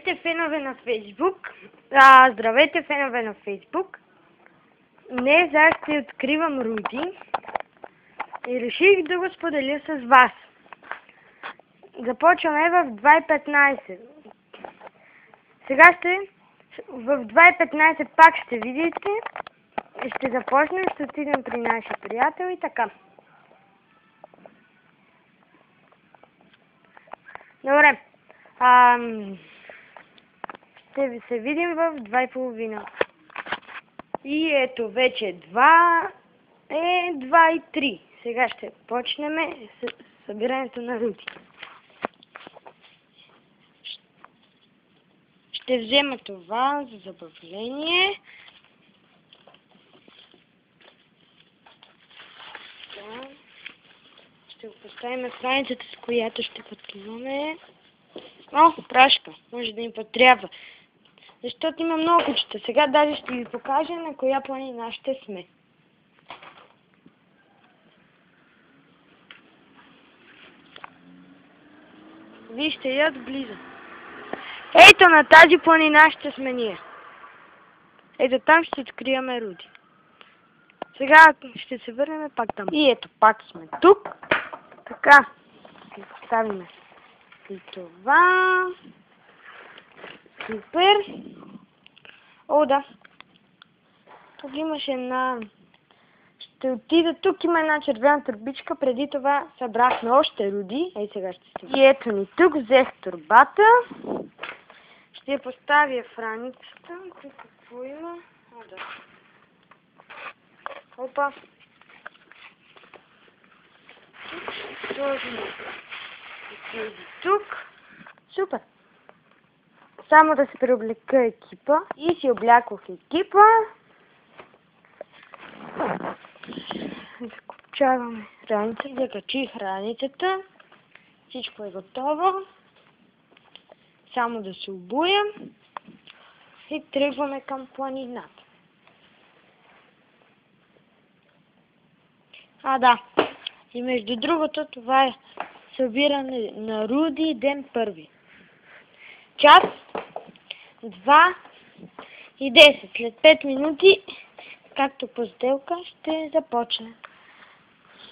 Здравейте, фенове на Фейсбук. Здравейте, фенове на Фейсбук. Днес аз ще откривам Руди и реших да го споделя с вас. Започваме в 2:15. Сега в 2:15 пак ще видите. Ще започнем, ще отидем при нашия приятел и така. Добре. Ще се видим в 2:30. И ето вече 2:03. Сега ще почнем с събирането на Руди. Ще взема това за забавление. Ще го поставим на страницата, с която ще пътуваме. Прашка. Може да им потрябва. Защото има много кучета. Сега даже ще ви покажа на коя планина ще сме. Вижте я отблизо. Ето на тази планина ще сме ние. Ето там ще откриваме Руди. Сега ще се върнем пак там. И ето пак сме тук. Така. Ще поставим и това. Супер. Да. Тук имаше една... Ще отида. Тук има една червена турбичка. Преди това събрахме още Руди. Сега ще се... И ето ни тук. Взех турбата. Ще я поставя в раницата. Тук какво има? Да. Опа. Тук. Супер. Само да се преоблека екипа. И си облякох екипа. Закопчаваме раницата. Закачих раницата. Всичко е готово. Само да се обуем. И тръгваме към планината. Да. И между другото, това е събиране на Руди ден първи. 1:02:10. След 5 минути, както по сделка, ще започне.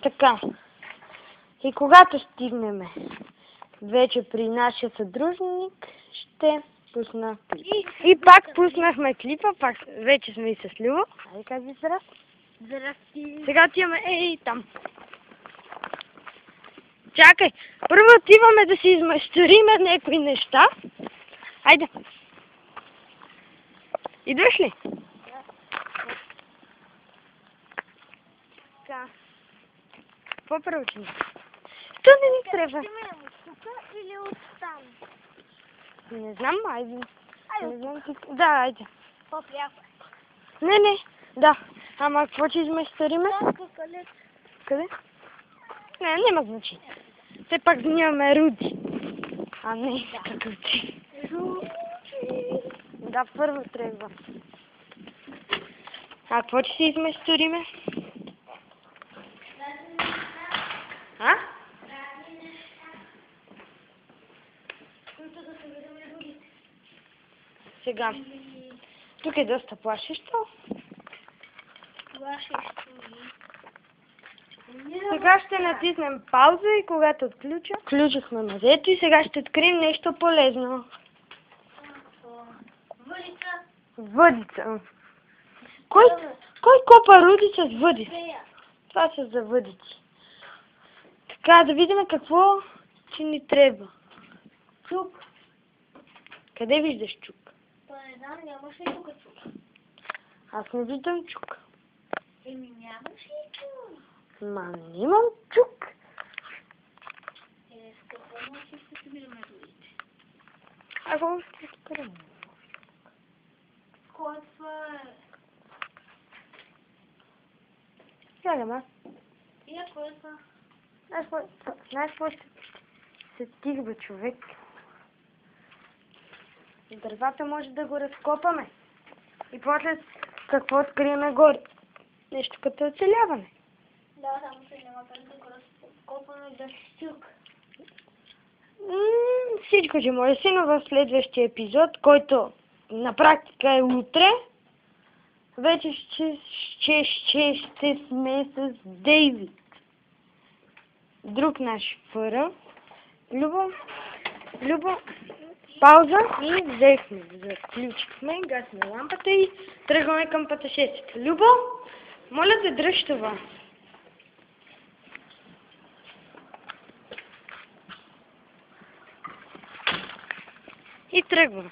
Така. И когато стигнем вече при нашия съдружник, ще пусна клип. И пак пуснахме клипа, пак вече сме и с Люба. Айде, казвай здрасти. Здрасти. Сега отиваме там. Чакай, първо отиваме да си измайсториме някои неща. Айде. Идваш ли? Да. Така. Какво проучим? То не ни трябва. Ще ме от тук или от там? Не знам, айде. Не знам ти... Да, айде. По-пряко. Не. Да. Ама какво ще измайсториме? Къде? Не, няма значение. Все пак снимаме Руди. Не, какъв ти. Да, първо трябва. Какво ще си измайсториме? Сега. Тук е доста плашещо. Сега ще натиснем пауза и когато включихме мазето и сега ще открием нещо полезно. Въдица. Кой копа Руди с въдици? Това са за въдици. Така, да видим какво ще ни трябва. Чук. Къде виждаш чук? Не знам, нямаш ли тук чук? Аз не виждам чук. Нямаш ли чук? Нямам чук. С какво може ще събираме Рудите? Какво ще събираме? Кой това е? Сядаме. И кой е това? Знаеш какво ще се тигва човек? Дървата може да го разкопаме. И после какво откриеме горе? Нещо като оцеляване. Да, само се няма как да го разкопаме да стюк. Всичко ще може си, но в следващия епизод, който на практика е утре, вече ще сме с Дейвид. Друг наш фъра. Любо, пауза и взехме. Заключихме, гасме лампата и тръгваме към пътешествието. Любо, моля те дръж това. И тръгвам.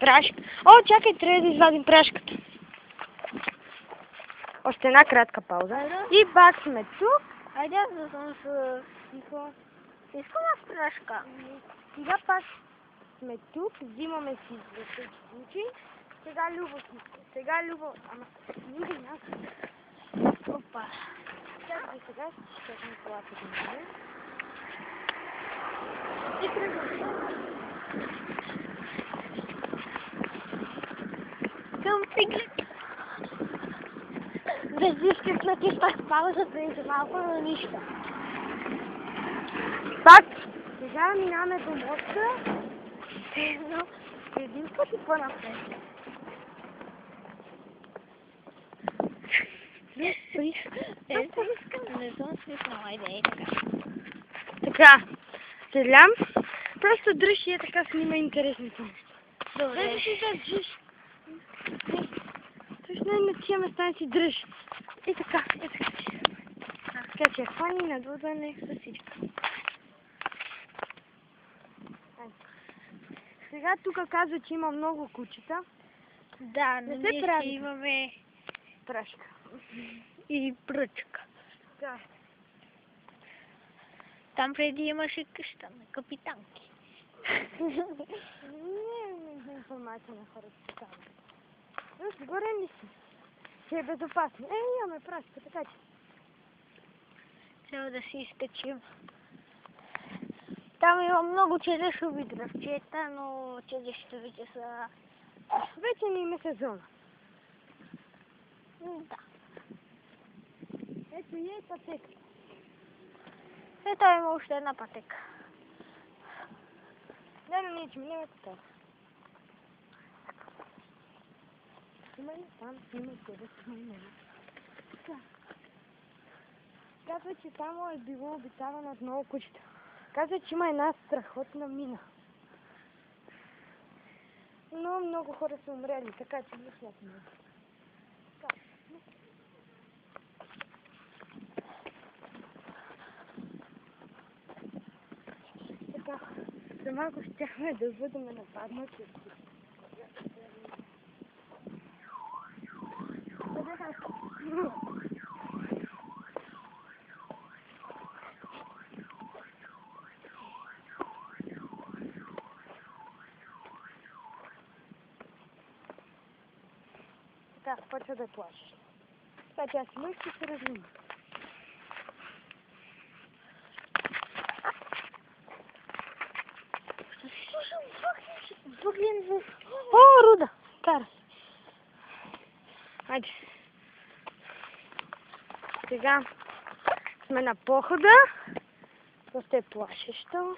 Прашка. О, чакай, трябва да извадим прашката. Още една кратка пауза. И пак сме тук. Айде, да съм с... Искам аз прашка. Сега пак сме тук, взимаме си за всеки случай. Сега Любо, ама не аз. Опа. Чакай сега, ще чакам колата да мине. И тръгваме. Към пиглет. Да исках натисках паузата и за малко, но нищо. Пак, сега минаваме до моста. Но един път и по-напред. Не съм свикнала, айде, така. Така, седлям. Просто дръж и е така снима интересните неща. Добре. Да си държиш. Точно на тия места си дръж. И така, Така че хвани, надлъгване с всичко. Сега тук казва, че има много кучета. Да, Не но се ние прави. ще имаме Прашка. и пръчка. Да. Там преди имаше къща на капитанки. Не е информация на хората там. Но сигурен ли си? Че е безопасно. Имаме прашка, така че. Трябва да си изкачим. Там има много черешови дръвчета, но черешовите са... Вече не има сезона. Да. Ето и е пътека. Ето има още една пътека. Не, ние че минем така. Има ли там? Има къде сме минали. Така. Казва, че само е било обитавано от много кучета. Казва, че има една страхотна мина. Но много хора са умрели, така че не смятаме. Така, за малко щяхме да бъдем нападнати. Така, почва да плашеш. Така че аз ще се развима. Въглен звук. О, Руда! Карай. Айде. Сега сме на похода. Доста е плашещо.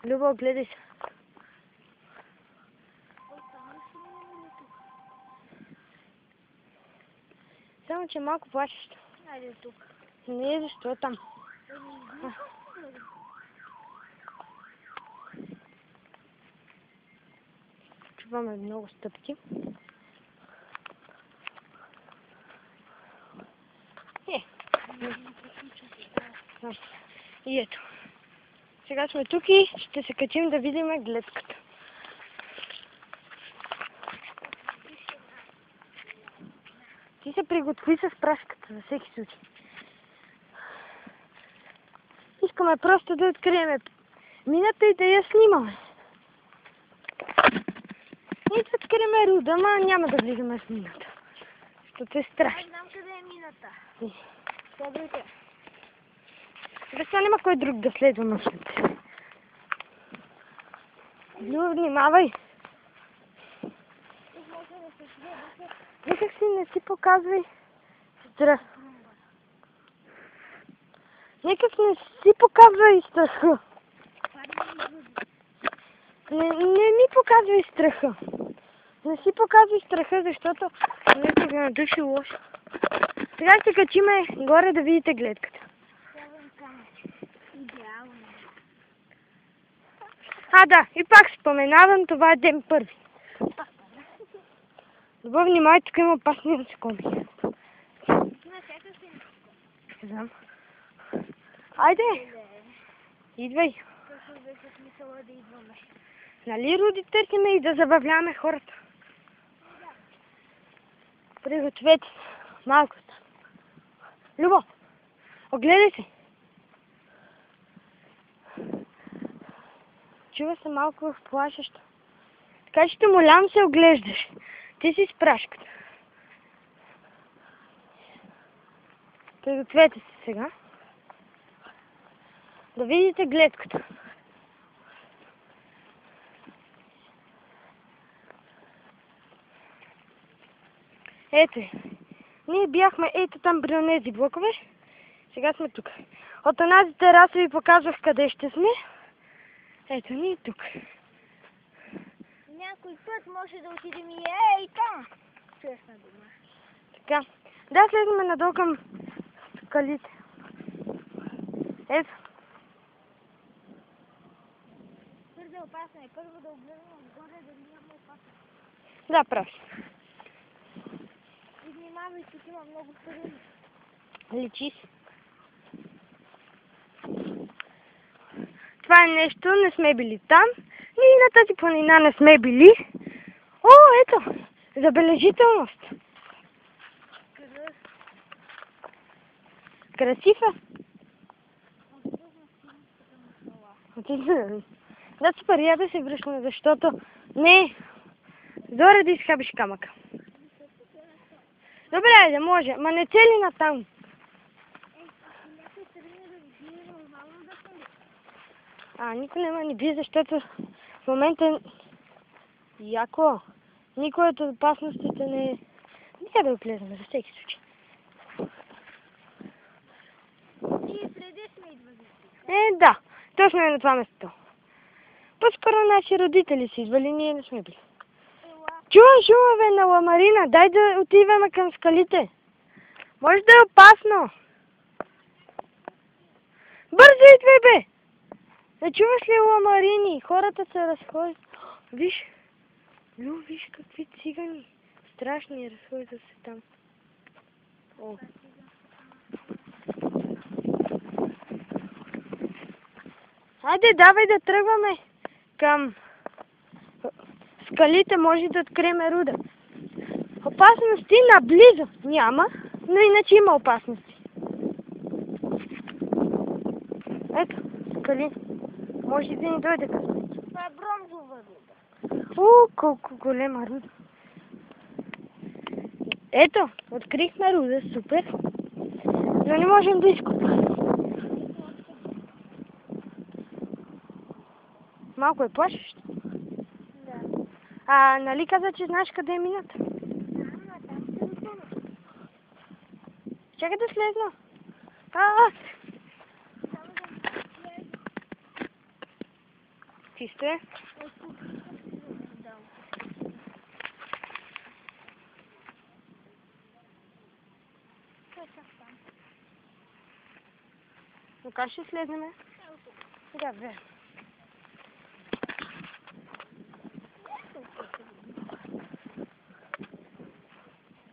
Любо, гледай се. Само, че е малко плашещо. Айде тук. Не е защо е там. Чуваме много стъпки. И ето. Сега сме тук и ще се качим да видим гледката. Ти се приготви с прашката за всеки случай. Искаме просто да открием мината и да я снимаме. И да открием Руда, ама няма да влизаме в мината. Защото е страшно. Аз знам къде е мината. Добре. Да сега няма кой друг да следва нощите. Но внимавай. Никак си не си показвай. Здравей. Нека не си показвай страха. Не ми показвай страха. Не си показвай страха, защото някой го надуши лошо. Сега ще качиме горе да видите гледката. Да, и пак споменавам, това е ден първи. Добре, внимай, тук има опасни насекоми. Не знам. Айде! Идвай! Нали, Руди, търсиме и да забавляваме хората? Пригответе малко. Любо, огледай се. Чува се малко плашещо. Така че те молям се оглеждаш. Ти си с прашката. Пригответе се сега. Да видите гледката. Ето е. Ние бяхме ето там при онези блокове. Сега сме тук. От онази тераса ви показвах къде ще сме. Ето ни тук. Някой път може да отидем и там. Честна дума. Така. Да, слезаме надолу към скалите. Ето. Твърде опасно е. Първо да огледам отгоре, да нямаме опасно. Да, прав. И внимавай, тук има много пари. Личи си. Това е нещо, не сме били там. Ние на тази планина не сме били. О, ето! Забележителност! Красива! Да, супер, я да се връщаме, защото не зоре да изхабиш камъка. Добре, да може, ма не цели на там. Никой няма ни бие, защото в момента е яко. Никой от опасностите не е. Нека да огледаме за всеки случай. Ние преди сме идвали. Да, точно е на това место. По-скоро наши родители си идвали, ние не сме били. Чувам шумове на ламарина, дай да отиваме към скалите. Може да е опасно. Бързо идвай, бе! Не чуваш ли ламарини? Хората се разходят. Виж, виж какви цигани. Страшни, разходят се там. О. Хайде, давай да тръгваме към скалите, може да открием руда. Опасности наблизо няма, но иначе има опасности. Ето, скали. Може да ни дойде късмет. Това е бронзова руда. Колко голема руда. Ето, открихме руда, супер. Но не можем да изкопаме. Малко е плашещо. Да. Нали каза, че знаеш къде е мината? Там се отдолу. Чакай да слезна. Чисто е. Но как ще слезнеме? Да, бе.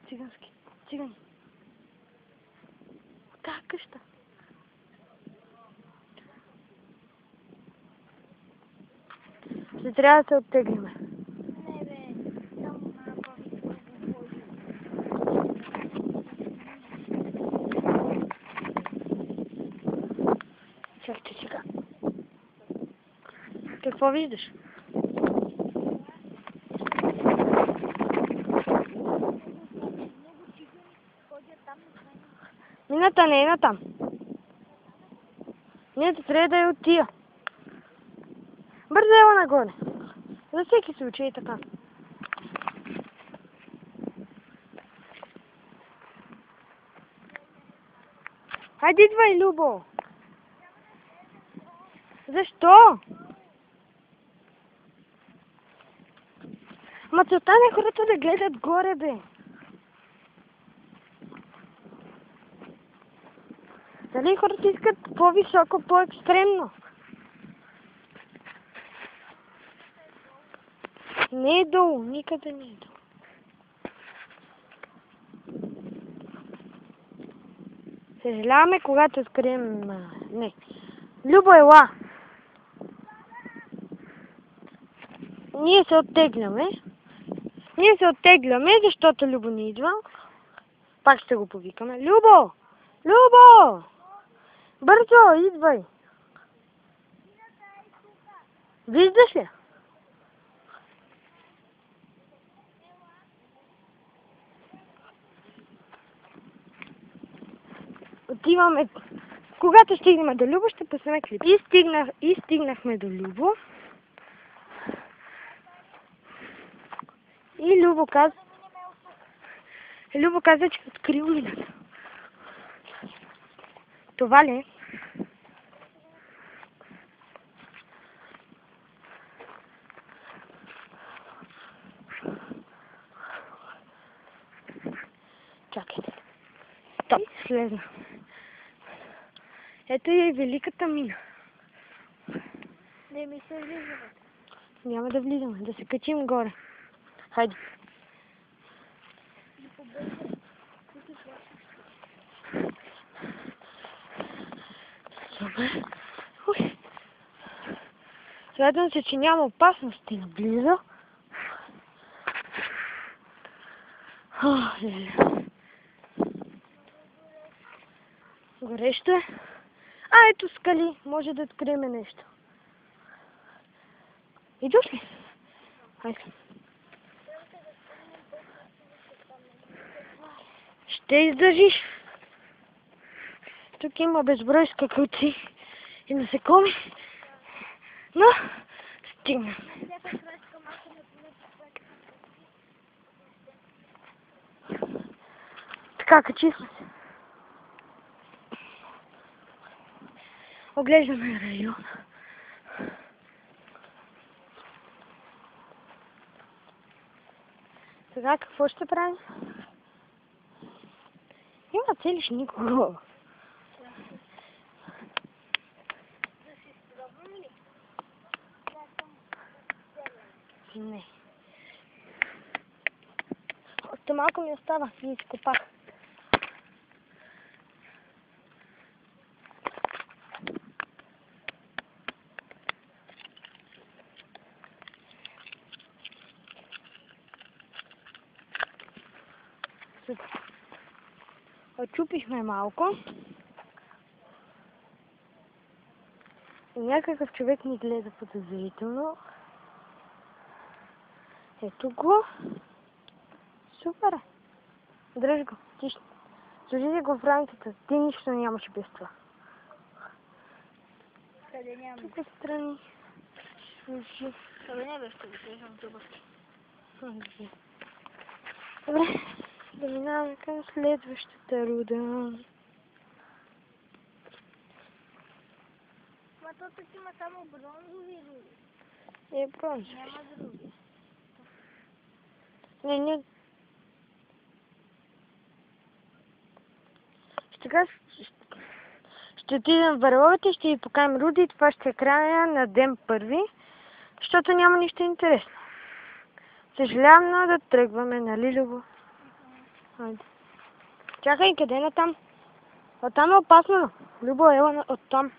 Цигански. Цигани. От тази къща. Ще трябва да се оттеглиме. Не, бе. Там Чакай сега. Какво виждаш? Мината не е на там. Мината трябва да е от тия. Бързо ела нагоре. За всеки случай и така. Хайде, идвай, Любо. Защо? Ма целта не е хората да гледат горе, бе. Дали хората искат по-високо, по-екстремно? Не е долу, никъде не е долу. Съжаляваме, когато открием... Не. Любо, ела! Ние се оттегляме. Защото Любо не идва. Пак ще го повикаме. Любо! Любо! Бързо, идвай! Виждаш ли? Отиваме... Когато стигнем до Любо, ще пуснем клип. И стигнахме до Любо. И Любо каза, че откри улината. Това ли е? Чакайте. Стоп, слезна. Ето и великата мина. Не ми се влизаме. Няма да влизаме, да се качим горе. Хайде. Супер. Радвам се, че няма опасности наблизо. Горещо е. Ето скали, може да открием нещо. Идваш ли? Хайде. Ще издържиш. Тук има безброй скакалци и насекоми. Но стигнем. Така, качихме се. Оглеждаме района. Сега какво ще правим? Има целиш никого. Не. Още малко ми остава и изкопах. Очупихме малко. И някакъв човек ни гледа подозрително. Ето го. Супер. Дръж го. Тиш. Служи го в рамката. Ти нищо нямаше без това. Къде няма? Тук страни. Служи. Къде не беше, да кажем зубърки. Добре. Да минаваме към следващата руда. Ма тук има само бронзови руди. Е, бронзови. Няма други. Не. Сега ще отидем в вървовете и ще ви покажем руди. Това ще е края на ден първи, защото няма нищо интересно. Съжалявам, но да тръгваме, нали, Любо? Хайде. Чакай, къде е натам? Оттам е опасно. Любо, ела оттам.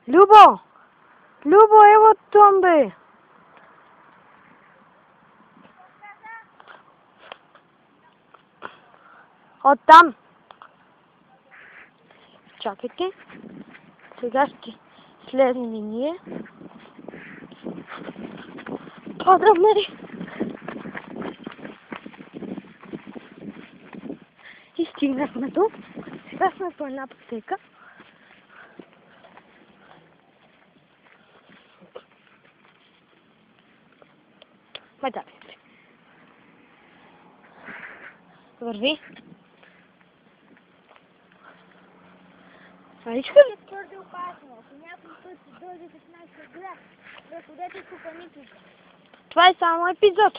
Любо! Любо, ела оттам, бе! Оттам! Чакайте. Сега ще слезем и ние. Падаме! И стигнахме до. Сега сме по една пътека. Мадаме. Върви. Маричка ли? Твърде опасно. Ако някой път се дойде с нашия град, да ходете по паниките. Това е само епизод.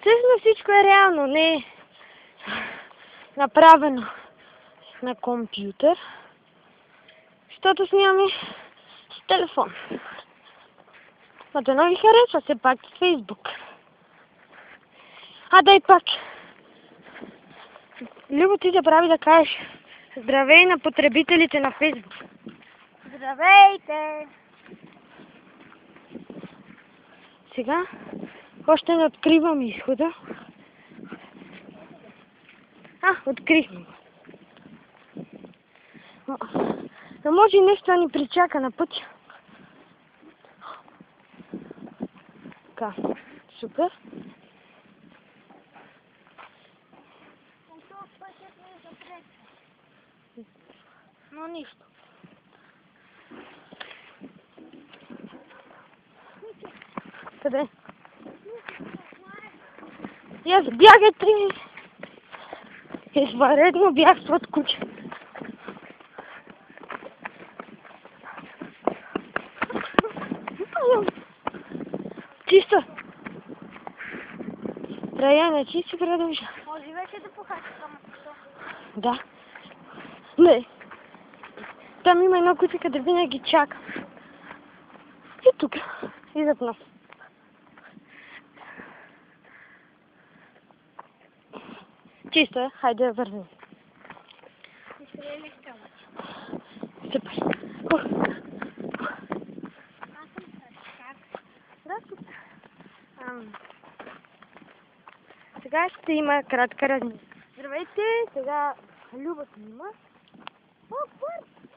Всъщност всичко е реално, не е направено на компютър, защото снимаме с телефон. Но да ви харесва все пак и Фейсбук. Дай пак. Любо, ти забрави да кажеш здравей на потребителите на Фейсбук. Здравейте! Сега още не откривам изхода. Открихме го. Но може и нещо да ни причака на пътя. Така, супер. Но нищо. Къде? И аз бягай 3. Извънредно бягстват куче. Чисто. Раяна, чисто продължа. Може вече да похача камъкото. Да. Не. Там има едно куче, къде винаги чака. И тук. И зад нас. Чисто е. Хайде да вървим. Изпрели с камъче. Супер. Аз съм как? Да, супер. Сега ще има кратка разминка. Здравейте, сега Люба снима.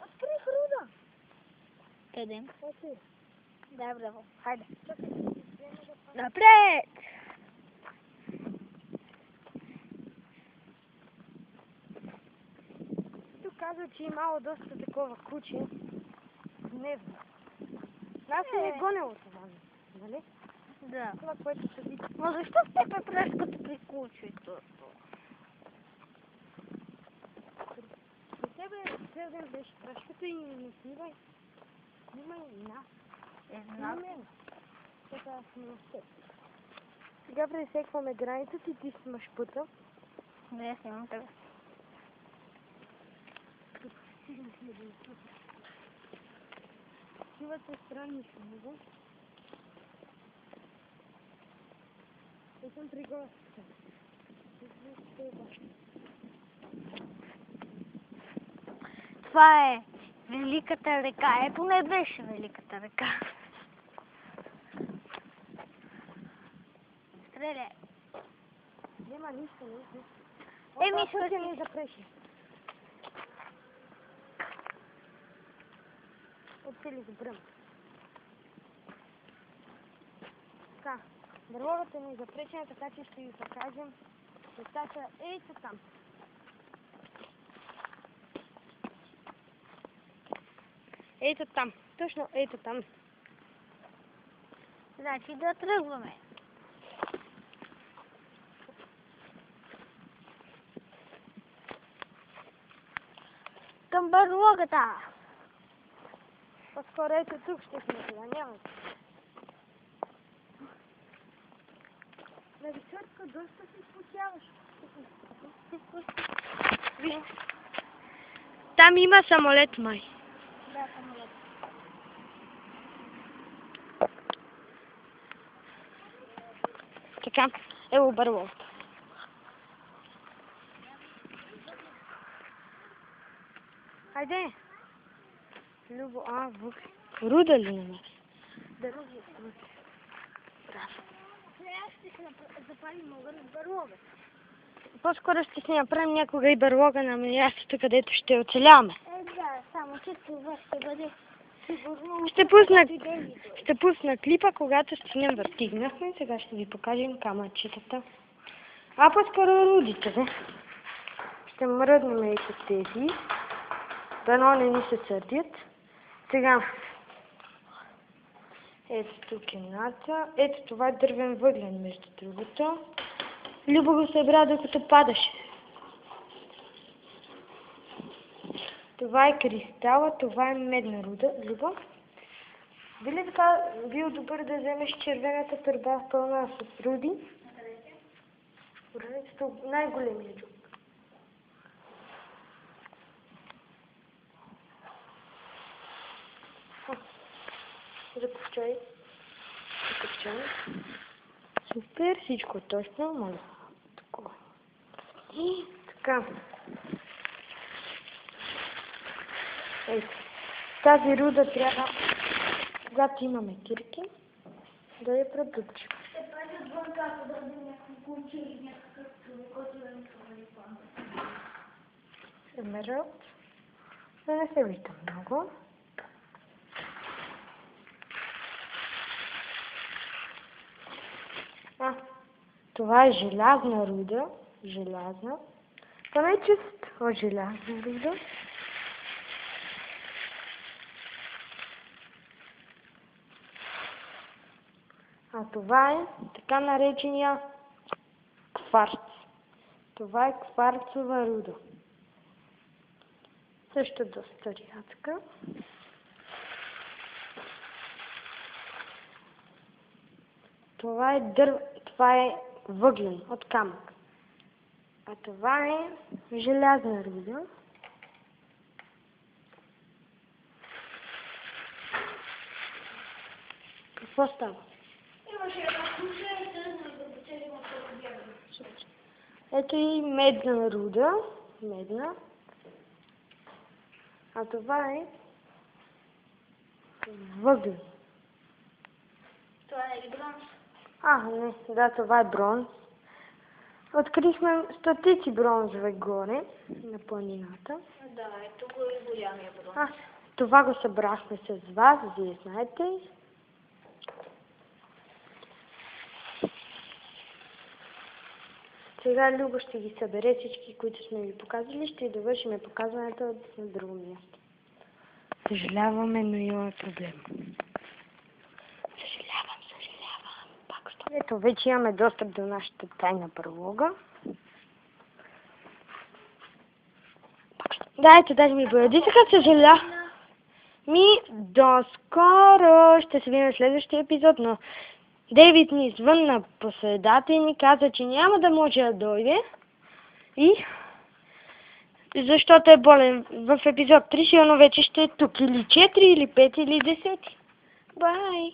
Открих руда. Къде? Ето. Да, браво. Хайде. Напред! Тук казва, че имало доста такова куче. Дневно. Нас не е гонело това, нали? Да. Това, което се види. Но защо в теб е преската при кучето? За тебе следен беше прашката и не снимай. Снимай нас. Една. мен. Така аз снимам с теб. Сега пресекваме границата и ти снимаш пътя. Не, снимам тебе. Чуват се странни шумове. И съм при гостите. Това е Великата река. Ето не беше Великата река. Стреляй. Няма нищо, не. Пътя не запреши. Отцели го бръм. Така, дървовата не е запречена, така че ще ви покажем местата ето там. Ето там, точно ето там. Значи да тръгваме. Към барлогата. По-скоро ето тук ще сме сега, няма. На висотка доста се спутяваш. Виж, там има самолет, май. Да, самолет. Така, ево барлогата. Хайде. Любо, вък. Руда ли на нас? Да, вък. Сега ще се запалим огън с барлога. По-скоро ще си направим някога и барлога на мястото, където ще оцеляваме. Да, само че това ще бъде сигурно... Ще пусна клипа, когато стигнем стигнахме. Сега ще ви покажем камъчетата. По-скоро рудите, бе. Ще мръднем и с тези. Дано не ни се сърдят. Сега, ето тук едната. Ето това е дървен въглен, между другото. Любо го събра, докато падаше. Това е кристала, това е медна руда. Любо, би ли така бил добър да вземеш червената търба пълна с руди? Най-големия джук. Закопчай. Супер, всичко точно, моля. Такова. И така. Ето. Тази руда трябва, когато имаме кирки, да я продупчим. Емералд. Да не се вижда много. Това е желязна руда. Желязна. Това е чисто желязна руда. А това е така наречения кварц. Това е кварцова руда. Също доста рядка. Това е въглен от камък. А това е желязна руда. Какво става? Имаше една куша и тъжна да почели на това. Ето и медна руда. Медна. А това е въглен. Това е ли бронз? Не, да, това е бронз. Открихме стотици бронзове горе на планината. Да, ето го и голямия бронз. Това го събрахме с вас, вие знаете. Сега Любо ще ги събере всички, които сме ви показали. Ще довършим показването на друго място. Съжаляваме, но имаме проблем. Съжалявам. Ето, вече имаме достъп до нашата тайна барлога. Да, ето, даже ми боядисаха, съжалявам. До скоро! Ще се видим в следващия епизод, но Дейвид ни звънна по средата и ни каза, че няма да може да дойде. И защото е болен в епизод 3, сигурно вече ще е тук. Или 4, или 5, или 10. Бай!